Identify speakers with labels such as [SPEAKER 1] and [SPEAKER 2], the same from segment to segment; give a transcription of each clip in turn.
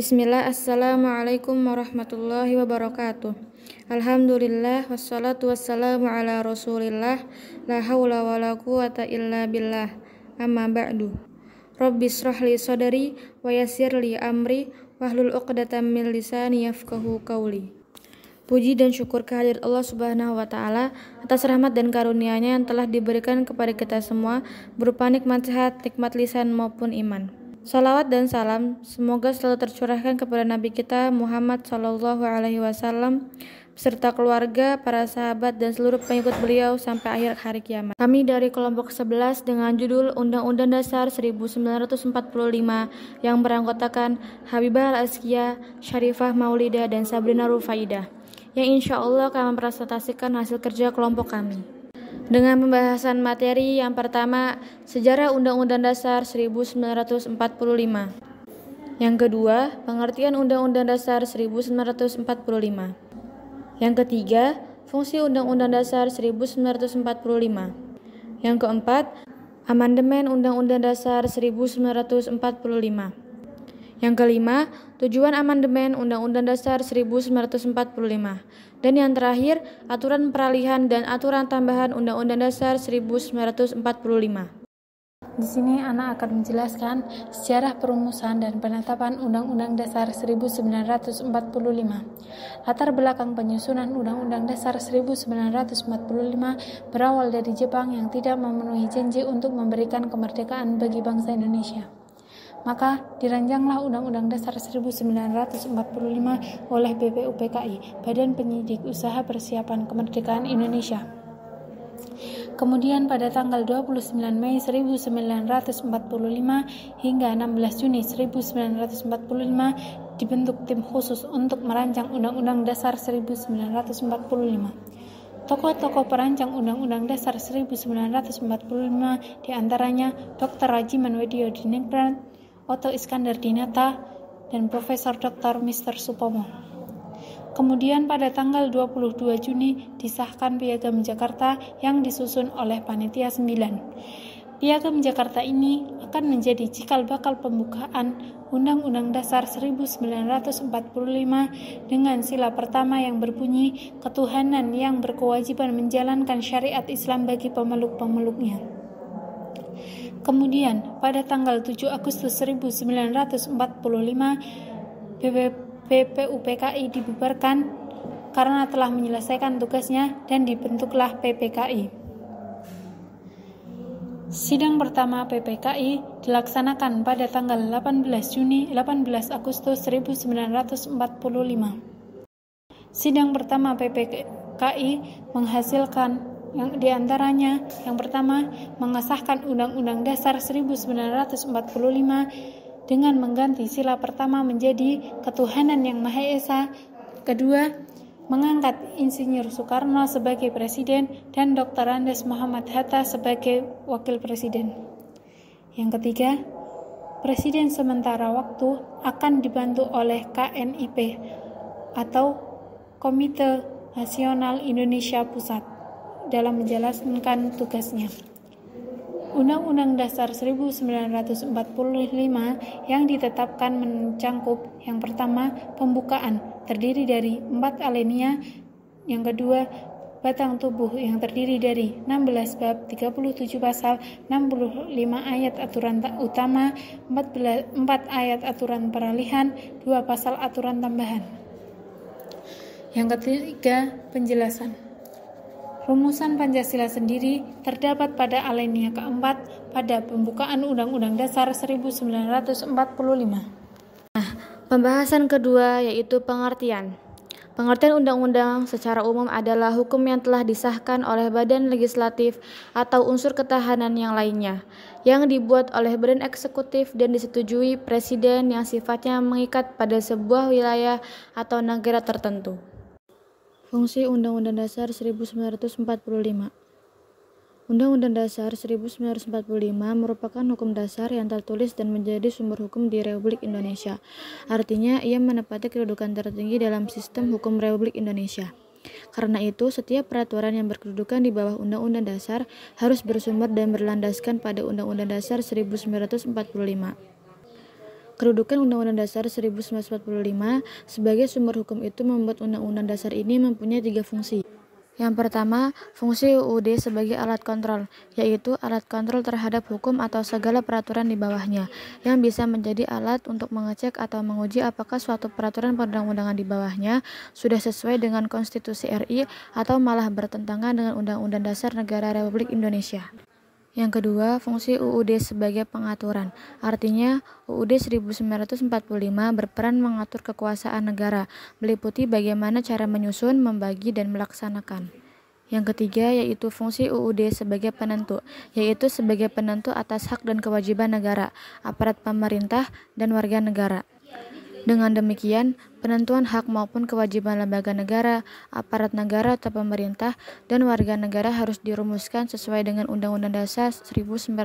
[SPEAKER 1] Bismillah, Assalamualaikum warahmatullahi wabarakatuh. Alhamdulillah, wassalatu wassalamu ala rasulillah, la hawla wa la quwata illa billah, amma ba'du. Rabbis shrahli sadri, wa yassirli amri, wahlul uqdatam min lisani yafqahu qawli. Puji dan syukur kehadirat Allah Subhanahu wa Ta'ala atas rahmat dan karunia-Nya yang telah diberikan kepada kita semua berupa nikmat sehat, nikmat lisan maupun iman. Salawat dan salam semoga selalu tercurahkan kepada Nabi kita Muhammad Sallallahu Alaihi Wasallam beserta keluarga, para sahabat dan seluruh pengikut beliau sampai akhir hari kiamat. Kami dari kelompok 11 dengan judul Undang-Undang Dasar 1945 yang beranggotakan Habibah Al-Azkiyah, Syarifah Maulida dan Sabrina Rufaidah, yang insya Allah akan mempresentasikan hasil kerja kelompok kami. Dengan pembahasan materi yang pertama, sejarah Undang-Undang Dasar 1945. Yang kedua, pengertian Undang-Undang Dasar 1945. Yang ketiga, fungsi Undang-Undang Dasar 1945. Yang keempat, amandemen Undang-Undang Dasar 1945. Yang kelima, tujuan amandemen Undang-Undang Dasar 1945. Dan yang terakhir, aturan peralihan dan aturan tambahan Undang-Undang Dasar 1945.
[SPEAKER 2] Di sini Ana akan menjelaskan sejarah perumusan dan penetapan Undang-Undang Dasar 1945. Latar belakang penyusunan Undang-Undang Dasar 1945 berawal dari Jepang yang tidak memenuhi janji untuk memberikan kemerdekaan bagi bangsa Indonesia. Maka diranjanglah Undang-Undang Dasar 1945 oleh BPUPKI, Badan Penyidik Usaha Persiapan Kemerdekaan Indonesia. Kemudian pada tanggal 29 Mei 1945 hingga 16 Juni 1945 dibentuk tim khusus untuk merancang Undang-Undang Dasar 1945. Tokoh-tokoh perancang Undang-Undang Dasar 1945 diantaranya Dr. Rajiman Weddio Diningrat, Otto Iskandar Dinata, dan Profesor Dr. Mr. Supomo. Kemudian pada tanggal 22 Juni disahkan Piagam Jakarta yang disusun oleh Panitia 9. Piagam Jakarta ini akan menjadi cikal bakal pembukaan Undang-Undang Dasar 1945 dengan sila pertama yang berbunyi ketuhanan yang berkewajiban menjalankan syariat Islam bagi pemeluk-pemeluknya. Kemudian, pada tanggal 7 Agustus 1945, BPUPKI dibubarkan karena telah menyelesaikan tugasnya dan dibentuklah PPKI. Sidang pertama PPKI dilaksanakan pada tanggal 18 Agustus 1945. Sidang pertama PPKI menghasilkan yang diantaranya, yang pertama, mengesahkan Undang-Undang Dasar 1945 dengan mengganti sila pertama menjadi ketuhanan yang Maha Esa. Kedua, mengangkat Insinyur Soekarno sebagai Presiden dan Dr. Andes Muhammad Hatta sebagai Wakil Presiden. Yang ketiga, Presiden sementara waktu akan dibantu oleh KNIP atau Komite Nasional Indonesia Pusat dalam menjalankan tugasnya. Undang-Undang Dasar 1945 yang ditetapkan mencangkup yang pertama, pembukaan terdiri dari 4 alinea, yang kedua, batang tubuh yang terdiri dari 16 bab, 37 pasal, 65 ayat aturan utama, 4 ayat aturan peralihan, 2 pasal aturan tambahan. Yang ketiga, penjelasan. Rumusan Pancasila sendiri terdapat pada alinea keempat pada pembukaan Undang-Undang Dasar 1945.
[SPEAKER 1] Pembahasan kedua yaitu pengertian. Pengertian undang-undang secara umum adalah hukum yang telah disahkan oleh badan legislatif atau unsur ketahanan yang lainnya, yang dibuat oleh badan eksekutif dan disetujui presiden yang sifatnya mengikat pada sebuah wilayah atau negara tertentu. Fungsi Undang-Undang Dasar 1945. Undang-Undang Dasar 1945 merupakan hukum dasar yang tertulis dan menjadi sumber hukum di Republik Indonesia. Artinya, ia menempati kedudukan tertinggi dalam sistem hukum Republik Indonesia. Karena itu, setiap peraturan yang berkedudukan di bawah Undang-Undang Dasar harus bersumber dan berlandaskan pada Undang-Undang Dasar 1945. Kedudukan Undang-Undang Dasar 1945 sebagai sumber hukum itu membuat Undang-Undang Dasar ini mempunyai 3 fungsi. Yang pertama, fungsi UUD sebagai alat kontrol, yaitu alat kontrol terhadap hukum atau segala peraturan di bawahnya, yang bisa menjadi alat untuk mengecek atau menguji apakah suatu peraturan perundang-undangan di bawahnya sudah sesuai dengan Konstitusi RI atau malah bertentangan dengan Undang-Undang Dasar Negara Republik Indonesia. Yang kedua, fungsi UUD sebagai pengaturan. Artinya, UUD 1945 berperan mengatur kekuasaan negara, meliputi bagaimana cara menyusun, membagi, dan melaksanakan. Yang ketiga, yaitu fungsi UUD sebagai penentu, yaitu sebagai penentu atas hak dan kewajiban negara, aparat pemerintah, dan warga negara. Dengan demikian, penentuan hak maupun kewajiban lembaga negara, aparat negara atau pemerintah, dan warga negara harus dirumuskan sesuai dengan Undang-Undang Dasar 1945.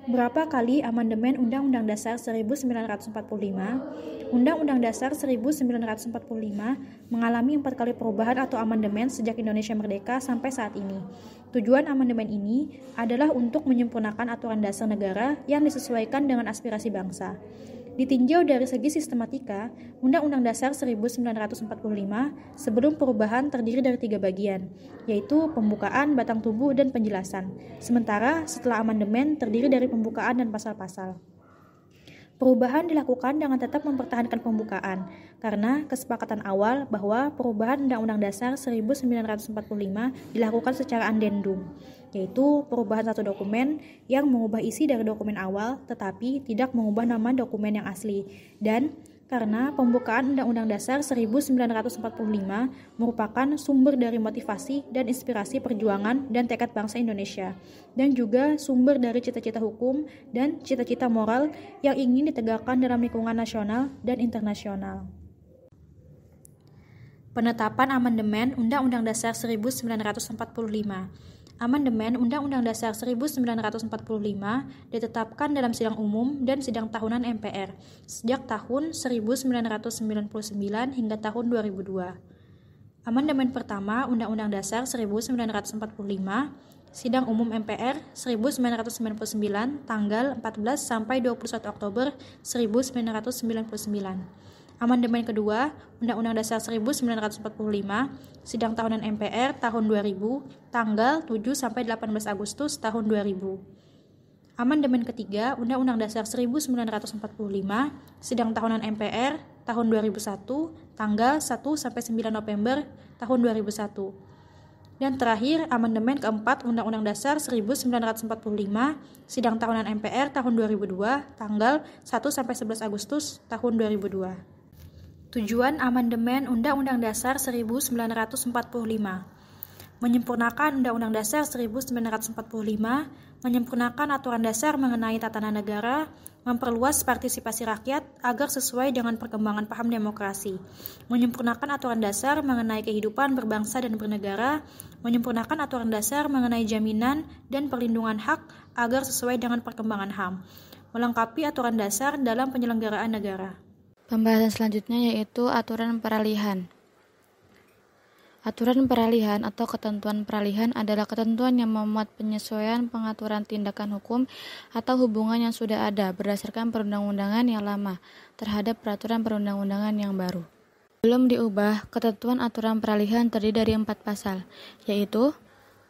[SPEAKER 3] Berapa kali amandemen Undang-Undang Dasar 1945? Undang-Undang Dasar 1945 mengalami 4 kali perubahan atau amandemen sejak Indonesia merdeka sampai saat ini. Tujuan amandemen ini adalah untuk menyempurnakan aturan dasar negara yang disesuaikan dengan aspirasi bangsa. Ditinjau dari segi sistematika, Undang-Undang Dasar 1945 sebelum perubahan terdiri dari 3 bagian, yaitu pembukaan, batang tubuh, dan penjelasan. Sementara setelah amandemen terdiri dari pembukaan dan pasal-pasal. Perubahan dilakukan dengan tetap mempertahankan pembukaan, karena kesepakatan awal bahwa perubahan Undang-Undang Dasar 1945 dilakukan secara addendum, yaitu perubahan satu dokumen yang mengubah isi dari dokumen awal tetapi tidak mengubah nama dokumen yang asli, dan karena pembukaan Undang-Undang Dasar 1945 merupakan sumber dari motivasi dan inspirasi perjuangan dan tekad bangsa Indonesia, dan juga sumber dari cita-cita hukum dan cita-cita moral yang ingin ditegakkan dalam lingkungan nasional dan internasional. Penetapan amandemen Undang-Undang Dasar 1945. Amandemen Undang-Undang Dasar 1945 ditetapkan dalam sidang umum dan sidang tahunan MPR sejak tahun 1999 hingga tahun 2002. Amandemen pertama Undang-Undang Dasar 1945, sidang umum MPR 1999 tanggal 14 sampai 21 Oktober 1999. Amandemen kedua Undang-Undang Dasar 1945, sidang tahunan MPR tahun 2000, tanggal 7 sampai 18 Agustus tahun 2000. Amandemen ketiga Undang-Undang Dasar 1945, sidang tahunan MPR tahun 2001, tanggal 1 sampai 9 November tahun 2001. Dan terakhir, amandemen keempat Undang-Undang Dasar 1945, sidang tahunan MPR tahun 2002, tanggal 1 sampai 11 Agustus tahun 2002. Tujuan amandemen Undang-Undang Dasar 1945. Menyempurnakan Undang-Undang Dasar 1945, menyempurnakan aturan dasar mengenai tatanan negara, memperluas partisipasi rakyat agar sesuai dengan perkembangan paham demokrasi, menyempurnakan aturan dasar mengenai kehidupan berbangsa dan bernegara, menyempurnakan aturan dasar mengenai jaminan dan perlindungan hak agar sesuai dengan perkembangan HAM, melengkapi aturan dasar dalam penyelenggaraan negara.
[SPEAKER 1] Pembahasan selanjutnya yaitu aturan peralihan. Aturan peralihan atau ketentuan peralihan adalah ketentuan yang memuat penyesuaian pengaturan tindakan hukum atau hubungan yang sudah ada berdasarkan perundang-undangan yang lama terhadap peraturan perundang-undangan yang baru. Belum diubah, ketentuan aturan peralihan terdiri dari 4 pasal, yaitu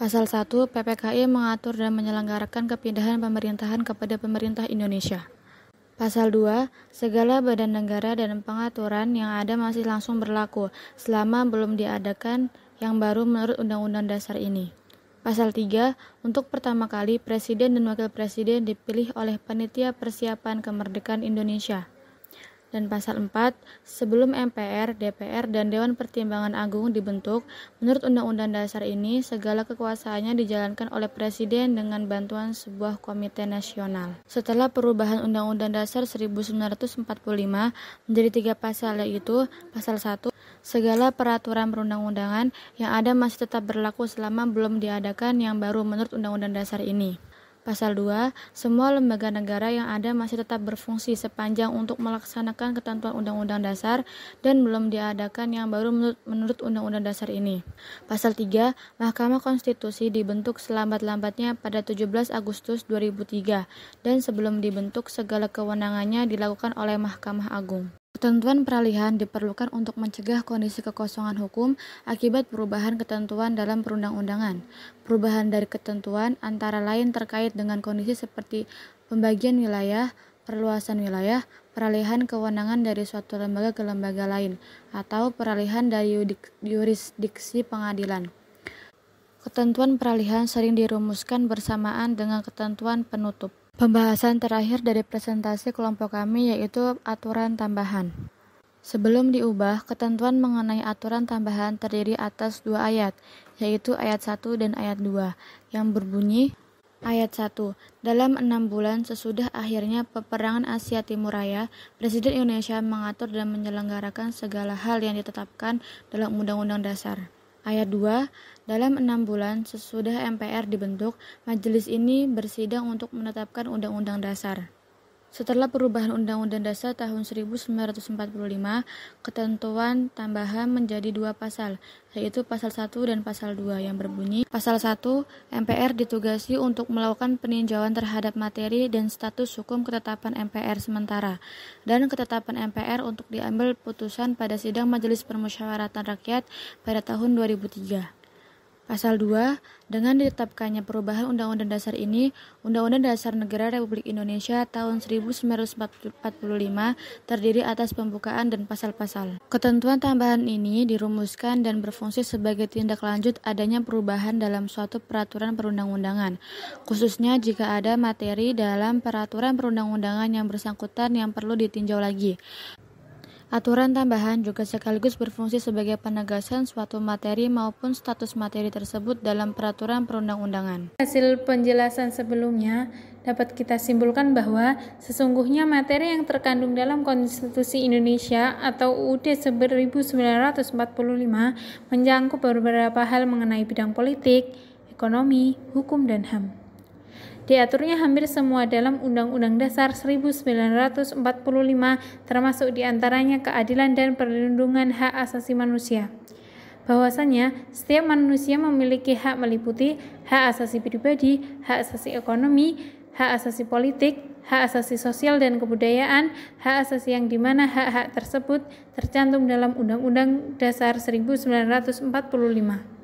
[SPEAKER 1] Pasal 1, PPKI mengatur dan menyelenggarakan kepindahan pemerintahan kepada pemerintah Indonesia. Pasal 2, segala badan negara dan pengaturan yang ada masih langsung berlaku selama belum diadakan yang baru menurut Undang-Undang Dasar ini. Pasal 3, untuk pertama kali Presiden dan Wakil Presiden dipilih oleh Panitia Persiapan Kemerdekaan Indonesia. Dan pasal 4, sebelum MPR, DPR, dan Dewan Pertimbangan Agung dibentuk, menurut Undang-Undang Dasar ini, segala kekuasaannya dijalankan oleh Presiden dengan bantuan sebuah komite nasional. Setelah perubahan Undang-Undang Dasar 1945 menjadi 3 pasal, yaitu Pasal 1, segala peraturan perundang-undangan yang ada masih tetap berlaku selama belum diadakan yang baru menurut Undang-Undang Dasar ini. Pasal 2, semua lembaga negara yang ada masih tetap berfungsi sepanjang untuk melaksanakan ketentuan Undang-Undang Dasar dan belum diadakan yang baru menurut Undang-Undang Dasar ini. Pasal 3, Mahkamah Konstitusi dibentuk selambat-lambatnya pada 17 Agustus 2003 dan sebelum dibentuk segala kewenangannya dilakukan oleh Mahkamah Agung. Ketentuan peralihan diperlukan untuk mencegah kondisi kekosongan hukum akibat perubahan ketentuan dalam perundang-undangan. Perubahan dari ketentuan antara lain terkait dengan kondisi seperti pembagian wilayah, perluasan wilayah, peralihan kewenangan dari suatu lembaga ke lembaga lain, atau peralihan dari yurisdiksi pengadilan. Ketentuan peralihan sering dirumuskan bersamaan dengan ketentuan penutup. Pembahasan terakhir dari presentasi kelompok kami yaitu aturan tambahan. Sebelum diubah, ketentuan mengenai aturan tambahan terdiri atas 2 ayat, yaitu ayat 1 dan ayat 2, yang berbunyi, Ayat 1. Dalam 6 bulan sesudah akhirnya peperangan Asia Timur Raya, Presiden Indonesia mengatur dan menyelenggarakan segala hal yang ditetapkan dalam Undang-Undang Dasar. Ayat 2. Dalam 6 bulan sesudah MPR dibentuk, majelis ini bersidang untuk menetapkan Undang-Undang Dasar. Setelah perubahan Undang-Undang Dasar tahun 1945, ketentuan tambahan menjadi 2 pasal, yaitu Pasal 1 dan Pasal 2 yang berbunyi, Pasal 1, MPR ditugasi untuk melakukan peninjauan terhadap materi dan status hukum ketetapan MPR sementara, dan ketetapan MPR untuk diambil putusan pada sidang Majelis Permusyawaratan Rakyat pada tahun 2003. Pasal 2, dengan ditetapkannya perubahan Undang-Undang Dasar ini, Undang-Undang Dasar Negara Republik Indonesia tahun 1945 terdiri atas pembukaan dan pasal-pasal. Ketentuan tambahan ini dirumuskan dan berfungsi sebagai tindak lanjut adanya perubahan dalam suatu peraturan perundang-undangan, khususnya jika ada materi dalam peraturan perundang-undangan yang bersangkutan yang perlu ditinjau lagi. Aturan tambahan juga sekaligus berfungsi sebagai penegasan suatu materi maupun status materi tersebut dalam peraturan perundang-undangan.
[SPEAKER 2] Hasil penjelasan sebelumnya dapat kita simpulkan bahwa sesungguhnya materi yang terkandung dalam Konstitusi Indonesia atau UUD 1945 mencakup beberapa hal mengenai bidang politik, ekonomi, hukum, dan HAM. Diaturnya hampir semua dalam Undang-Undang Dasar 1945, termasuk diantaranya keadilan dan perlindungan hak asasi manusia. Bahwasanya setiap manusia memiliki hak meliputi hak asasi pribadi, hak asasi ekonomi, hak asasi politik, hak asasi sosial dan kebudayaan, hak asasi yang dimana hak-hak tersebut tercantum dalam Undang-Undang Dasar 1945.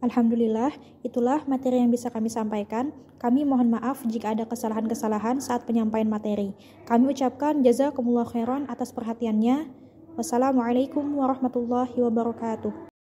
[SPEAKER 3] Alhamdulillah, itulah materi yang bisa kami sampaikan. Kami mohon maaf jika ada kesalahan-kesalahan saat penyampaian materi. Kami ucapkan jazakumullah khairan atas perhatiannya. Wassalamualaikum warahmatullahi wabarakatuh.